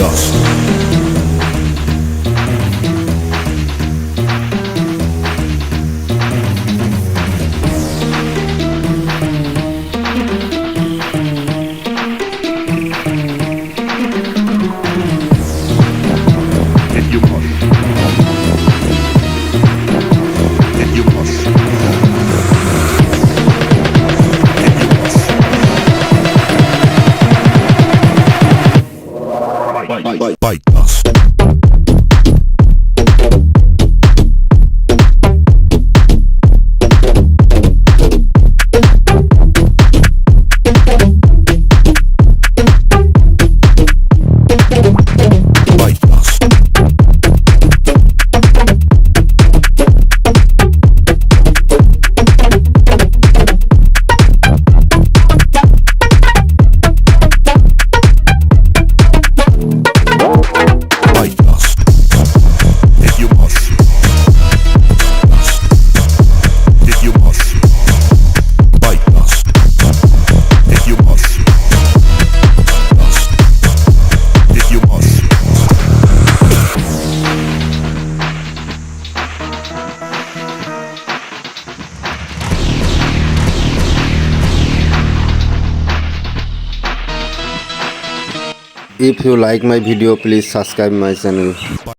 dust. And you must. And you must. And you must. Bite dust. Bite dust. Bite dust. If you must. Dust. If you must. Bite dust. If you must. Dust. If you must. If you like my video, please subscribe my channel.